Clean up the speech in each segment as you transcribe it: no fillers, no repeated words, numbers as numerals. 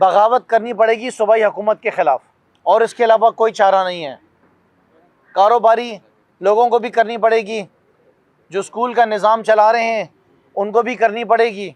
बगावत करनी पड़ेगी सूबाई हुकूमत के ख़िलाफ़, और इसके अलावा कोई चारा नहीं है। कारोबारी लोगों को भी करनी पड़ेगी, जो स्कूल का निज़ाम चला रहे हैं उनको भी करनी पड़ेगी।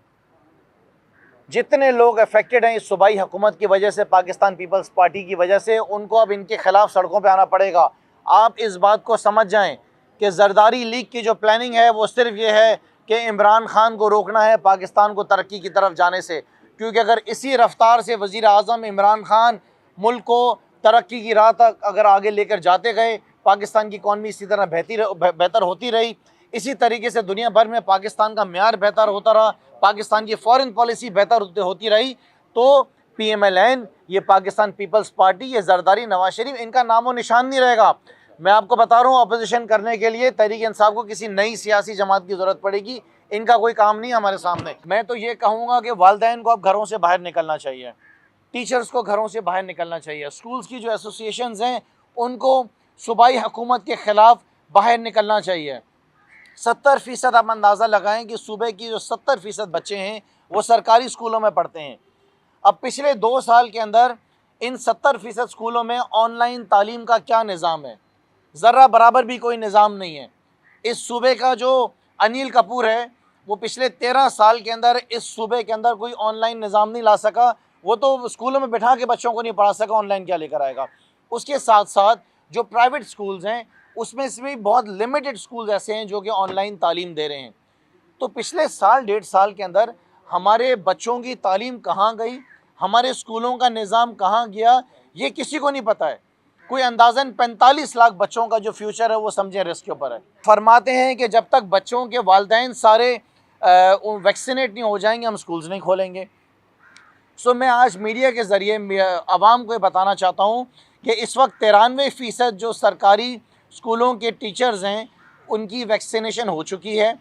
जितने लोग अफेक्टेड हैं इस सूबाई हुकूमत की वजह से, पाकिस्तान पीपल्स पार्टी की वजह से, उनको अब इनके ख़िलाफ़ सड़कों पे आना पड़ेगा। आप इस बात को समझ जाएं कि ज़रदारी लीग की जो प्लानिंग है वो सिर्फ ये है कि इमरान खान को रोकना है पाकिस्तान को तरक्की की तरफ जाने से, क्योंकि अगर इसी रफ्तार से वज़ीर आज़म इमरान खान मुल्क को तरक्की की राह तक अगर आगे लेकर जाते गए, पाकिस्तान की इकॉनमी इसी तरह बेहतर होती रही, इसी तरीके से दुनिया भर में पाकिस्तान का म्यार बेहतर होता रहा, पाकिस्तान की फ़ॉरेन पॉलिसी बेहतर होती रही, तो PMLN, ये पाकिस्तान पीपल्स पार्टी, ये जरदारी, नवाज शरीफ, इनका नामो निशान नहीं रहेगा। मैं आपको बता रहा हूँ, अपोजिशन करने के लिए तहरीक इंसाफ को किसी नई सियासी जमात की ज़रूरत पड़ेगी, इनका कोई काम नहीं हमारे सामने। मैं तो ये कहूँगा कि वालिदैन को अब घरों से बाहर निकलना चाहिए, टीचर्स को घरों से बाहर निकलना चाहिए, स्कूल्स की जो एसोसिएशंस हैं उनको सूबाई हुकूमत के ख़िलाफ़ बाहर निकलना चाहिए। 70% आप अंदाज़ा लगाएं कि सूबे की जो 70% बच्चे हैं वो सरकारी स्कूलों में पढ़ते हैं। अब पिछले 2 साल के अंदर इन 70% स्कूलों में ऑनलाइन तालीम का क्या निज़ाम है? ज़र्रा बराबर भी कोई निज़ाम नहीं है। इस सूबे का जो अनिल कपूर है वो पिछले 13 साल के अंदर इस सूबे के अंदर कोई ऑनलाइन निज़ाम नहीं ला सका। वो तो स्कूलों में बैठा के बच्चों को नहीं पढ़ा सका, ऑनलाइन क्या लेकर आएगा। उसके साथ साथ जो प्राइवेट स्कूल्स हैं उसमें से भी बहुत लिमिटेड स्कूल्स ऐसे हैं जो कि ऑनलाइन तालीम दे रहे हैं। तो पिछले साल 1.5 साल के अंदर हमारे बच्चों की तालीम कहाँ गई, हमारे स्कूलों का निज़ाम कहाँ गया, ये किसी को नहीं पता है। कोई अंदाज़न 45 लाख बच्चों का जो फ्यूचर है वो समझें रिस्क के ऊपर है। फरमाते हैं कि जब तक बच्चों के वालिदैन सारे वैक्सीनेट नहीं हो जाएंगे हम स्कूल्स नहीं खोलेंगे। सो मैं आज मीडिया के ज़रिए आवाम को बताना चाहता हूँ कि इस वक्त 93% जो सरकारी स्कूलों के टीचर्स हैं उनकी वैक्सीनेशन हो चुकी है।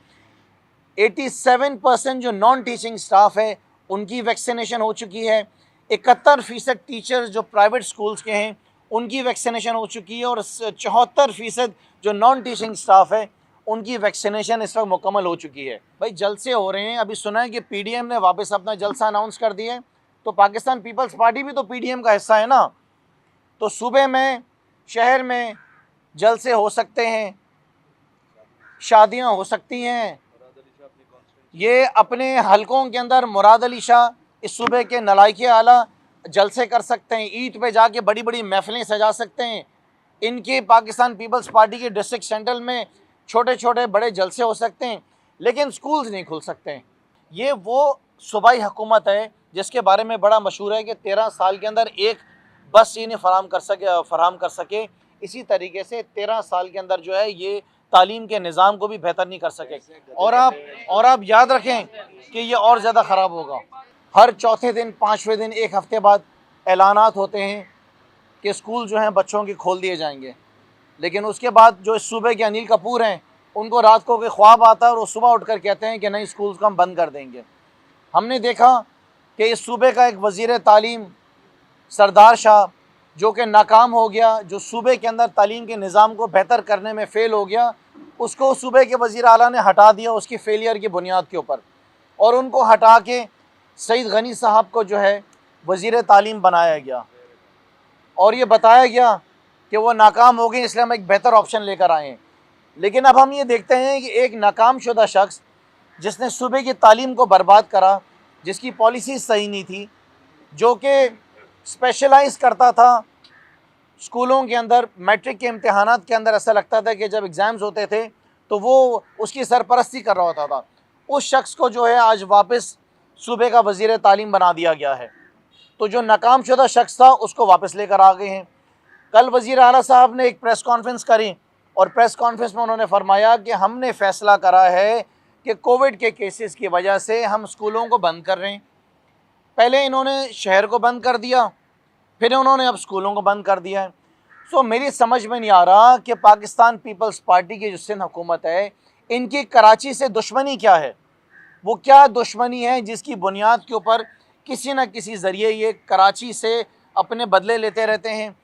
87% जो नॉन टीचिंग स्टाफ है उनकी वैक्सीनेशन हो चुकी है। 71% टीचर्स जो प्राइवेट स्कूल्स के हैं उनकी वैक्सीनेशन हो चुकी है, और 74% जो नॉन टीचिंग स्टाफ है उनकी वैक्सीनेशन इस वक्त मुकम्मल हो चुकी है। भाई जलसे हो रहे हैं, अभी सुना है कि PDM ने वापस अपना जलसा अनाउंस कर दिया है, तो पाकिस्तान पीपल्स पार्टी भी तो PDM का हिस्सा है ना। तो सूबे में, शहर में जलसे हो सकते हैं, शादियां हो सकती हैं। ये अपने हलकों के अंदर मुराद अली शाह इस सूबे के नलायके आला जलसे कर सकते हैं, ईद पे जाके बड़ी बड़ी महफिलें सजा सकते हैं। इनके पाकिस्तान पीपल्स पार्टी के डिस्ट्रिक्ट सेंट्रल में छोटे छोटे बड़े जलसे हो सकते हैं, लेकिन स्कूल्स नहीं खुल सकते हैं। ये वो सूबाई हुकूमत है जिसके बारे में बड़ा मशहूर है कि 13 साल के अंदर एक बस ये नहीं फराहम कर सके। इसी तरीके से 13 साल के अंदर जो है ये तालीम के निज़ाम को भी बेहतर नहीं कर सके। और आप याद रखें कि ये और ज़्यादा ख़राब होगा। हर चौथे दिन, 5वें दिन, एक हफ़्ते बाद ऐलानात होते हैं कि स्कूल जो हैं बच्चों के खोल दिए जाएंगे, लेकिन उसके बाद जो इस सूबे के अनिल कपूर हैं उनको रात को कोई ख्वाब आता है और वो सुबह उठकर कहते हैं कि नहीं, स्कूल्स को हम बंद कर देंगे। हमने देखा कि इस सूबे का एक वज़ीर तालीम सरदार शाह जो कि नाकाम हो गया, जो सूबे के अंदर तालीम के निज़ाम को बेहतर करने में फ़ेल हो गया, उसको सूबे के वज़ीर आला ने हटा दिया उसकी फेलियर की बुनियाद के ऊपर, और उनको हटा के सईद गनी साहब को जो है वज़ीर तालीम बनाया गया, और ये बताया गया कि वो नाकाम हो गए इसलिए हम एक बेहतर ऑप्शन लेकर आए हैं। लेकिन अब हम ये देखते हैं कि एक नाकाम शुदा शख्स जिसने सूबे की तालीम को बर्बाद करा, जिसकी पॉलिसी सही नहीं थी, जो कि स्पेशलाइज़ करता था स्कूलों के अंदर, मैट्रिक के इम्तहानात के अंदर ऐसा लगता था कि जब एग्ज़ाम्स होते थे तो वो उसकी सरपरस्ती कर रहा होता था। उस शख्स को जो है आज वापस सूबे का वज़ीर तालीम बना दिया गया है। तो जो नाकाम शुदा शख्स था उसको वापस लेकर आ गए हैं। कल वज़ीर आला साहब ने एक प्रेस कॉन्फ्रेंस करी और प्रेस कॉन्फ्रेंस में उन्होंने फरमाया कि हमने फ़ैसला करा है कि कोविड के केसेस की वजह से हम स्कूलों को बंद कर रहे हैं। पहले इन्होंने शहर को बंद कर दिया, फिर उन्होंने अब स्कूलों को बंद कर दिया है। सो मेरी समझ में नहीं आ रहा कि पाकिस्तान पीपल्स पार्टी की जो सिंध हुकूमत है, इनकी कराची से दुश्मनी क्या है। वो क्या दुश्मनी है जिसकी बुनियाद के ऊपर किसी न किसी ज़रिए ये कराची से अपने बदले लेते रहते हैं।